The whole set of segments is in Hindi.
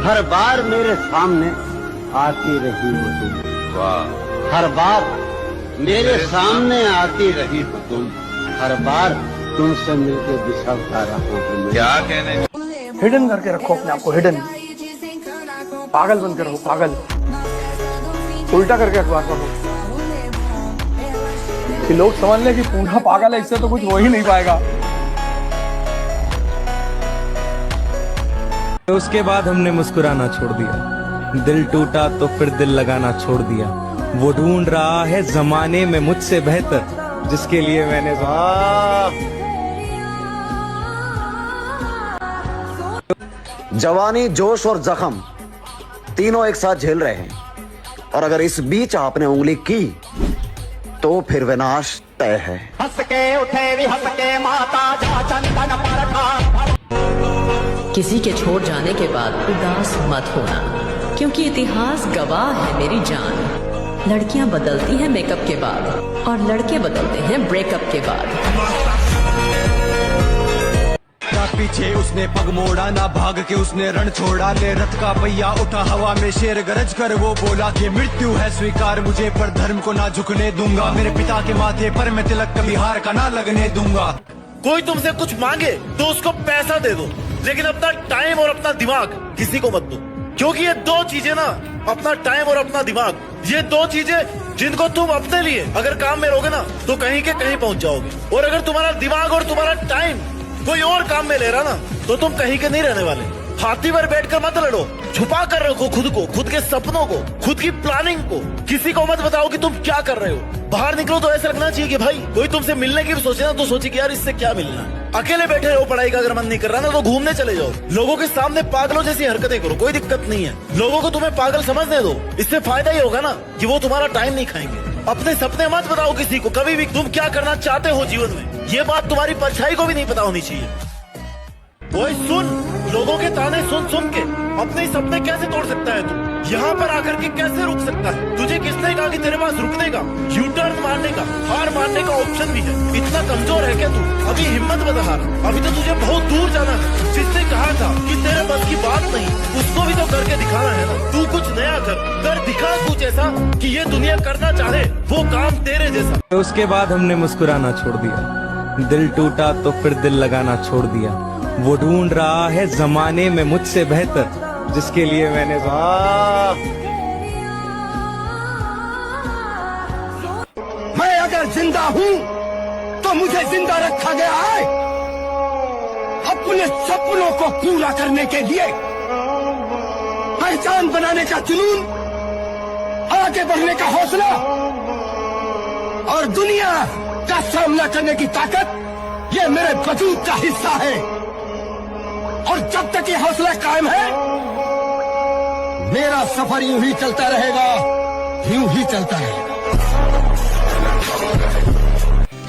हर बार मेरे सामने आती रही हो तुम। वाह। हर बार मेरे सामने आती रही हो तुम। हर बार तुमसे मिलके बिछड़ता रहा हूँ। क्या कहने। हिडन करके रखो अपने आप को, हिडन। पागल बनकर रहो, पागल। उल्टा करके अखबार पढ़ो कि लोग समझ लें कि पूरा पागल है, इससे तो कुछ हो ही नहीं पाएगा। उसके बाद हमने मुस्कुराना छोड़ दिया, दिल टूटा तो फिर दिल लगाना छोड़ दिया। वो ढूंढ रहा है जमाने में मुझसे बेहतर, जिसके लिए मैंने जवानी, जोश और जख्म तीनों एक साथ झेल रहे हैं, और अगर इस बीच आपने उंगली की तो फिर विनाश तय है। हंस के उठे भी हंस के माता जा चंदन पर खा। किसी के छोड़ जाने के बाद उदास मत होना, क्योंकि इतिहास गवाह है मेरी जान। लड़कियां बदलती हैं मेकअप के बाद, और लड़के बदलते हैं ब्रेकअप के बाद। पीछे उसने पग मोड़ा, ना भाग के उसने रण छोड़ा। ले रथ का पहिया उठा हवा में, शेर गरज कर वो बोला कि मृत्यु है स्वीकार मुझे, पर धर्म को ना झुकने दूंगा। मेरे पिता के माथे पर मैं तिलक कभी हार का ना लगने दूंगा। कोई तुमसे कुछ मांगे तो उसको पैसा दे दो, लेकिन अपना टाइम और अपना दिमाग किसी को मत दो। क्योंकि ये दो चीजें ना, अपना टाइम और अपना दिमाग, ये दो चीजें जिनको तुम अपने लिए अगर काम में लोगे ना तो कहीं के कहीं पहुंच जाओगे। और अगर तुम्हारा दिमाग और तुम्हारा टाइम कोई और काम में ले रहा ना तो तुम कहीं के नहीं रहने वाले। हाथी पर बैठकर मत लड़ो, छुपा कर रखो खुद को, खुद के सपनों को, खुद की प्लानिंग को। किसी को मत बताओ कि तुम क्या कर रहे हो। बाहर निकलो तो ऐसा लगना चाहिए कि भाई कोई तुमसे मिलने की भी सोचे ना तो सोचे कि यार इससे क्या मिलना। अकेले बैठे रहो, पढ़ाई का अगर मन नहीं कर रहा ना तो घूमने चले जाओ। लोगों के सामने पागलों जैसी हरकतें करो, कोई दिक्कत नहीं है। लोगों को तुम्हें पागल समझने दो, इससे फायदा ही होगा ना कि वो तुम्हारा टाइम नहीं खाएंगे। अपने सपने मत बताओ किसी को कभी भी, तुम क्या करना चाहते हो जीवन में। ये बात तुम्हारी परछाई को भी नहीं पता होनी चाहिए। वही सुन, लोगों के ताने सुन सुन के अपने सपने कैसे तोड़ सकता है तू? यहाँ पर आकर के कैसे रुक सकता है? तुझे किसने कहा कि तेरे पास रुकने का, यू टर्न मारने का, हार मारने का ऑप्शन भी है? इतना कमजोर है क्या तू? अभी हिम्मत मत हार, अभी तो तुझे बहुत दूर जाना है। जिसने कहा था कि तेरे बस की बात नहीं, उसको भी तो करके दिखाना है ना। तू कुछ नया कर दिखा कुछ ऐसा कि ये दुनिया करना चाहे वो काम तेरे जैसा। उसके बाद हमने मुस्कुराना छोड़ दिया, दिल टूटा तो फिर दिल लगाना छोड़ दिया। वो ढूंढ रहा है जमाने में मुझसे बेहतर, जिसके लिए मैंने मैं अगर जिंदा हूँ तो मुझे जिंदा रखा गया है अपने सपनों को पूरा करने के लिए। पहचान बनाने का जुनून, आगे बढ़ने का हौसला और दुनिया का सामना करने की ताकत, ये मेरे वजूद का हिस्सा है। और जब तक ये हौसला कायम है, मेरा सफर यूं ही चलता रहेगा, यूं ही चलता रहेगा।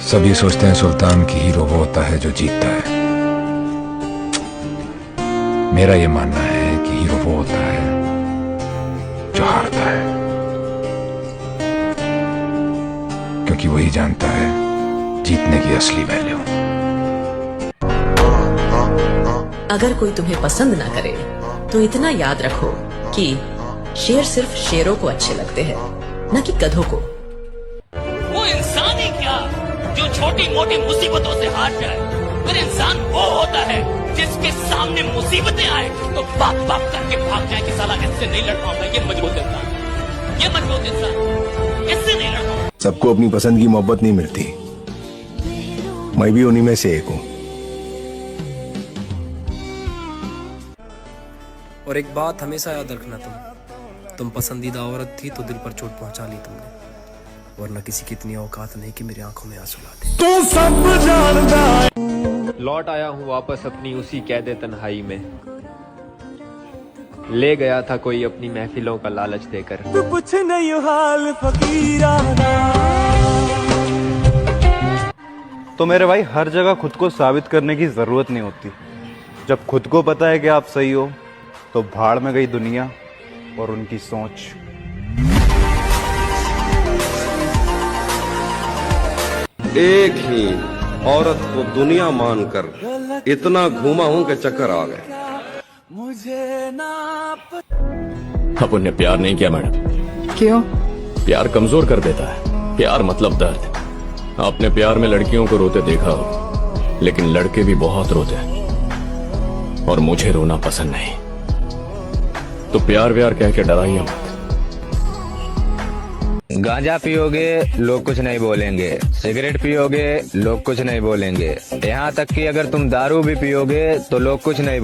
सभी सोचते हैं सुल्तान की हीरो वो होता है जो जीतता है। मेरा ये मानना है कि हीरो वो होता है जो हारता है, क्योंकि वही जानता है जीतने की असली वैल्यू। अगर कोई तुम्हें पसंद ना करे तो इतना याद रखो कि शेर सिर्फ शेरों को अच्छे लगते हैं, न कि गधों को। वो इंसान ही क्या जो छोटी मोटी मुसीबतों से हार जाए, फिर इंसान वो होता है जिसके सामने मुसीबतें आए तो बाप बाप करके भाग जाए कि साला इससे नहीं लड़ पाऊंगा। ये मजबूत इंसान, ये मजबूत इंसान, इससे नहीं लड़ पाऊंगा। सबको अपनी पसंद की मोहब्बत नहीं मिलती, मैं भी उन्हीं में से एक हूँ। और एक बात हमेशा याद रखना, तुम पसंदीदा औरत थी तो दिल पर चोट पहुंचा ली तुमने, वरना किसी की इतनी औकात नहीं कि मेरी आंखों में आंसू ला दे। तू सब जानता है। लौट आया हूँ वापस अपनी उसी कैदे तन्हाई में, ले गया था कोई अपनी महफिलों का लालच देकर। तू कुछ नहीं हाल फकीराना। तो मेरे भाई, हर जगह खुद को साबित करने की जरूरत नहीं होती। जब खुद को पता है कि आप सही हो तो भाड़ में गई दुनिया और उनकी सोच। एक ही औरत को दुनिया मानकर इतना घूमा हूं कि चक्कर आ गए। अपन ने प्यार नहीं किया मैडम। क्यों? प्यार कमजोर कर देता है। प्यार मतलब दर्द। आपने प्यार में लड़कियों को रोते देखा हो, लेकिन लड़के भी बहुत रोते हैं और मुझे रोना पसंद नहीं। तो प्यार व्यार कह के डराइए मत। गांजा पियोगे लोग कुछ नहीं बोलेंगे, सिगरेट पियोगे लोग कुछ नहीं बोलेंगे, यहाँ तक कि अगर तुम दारू भी पियोगे तो लोग कुछ नहीं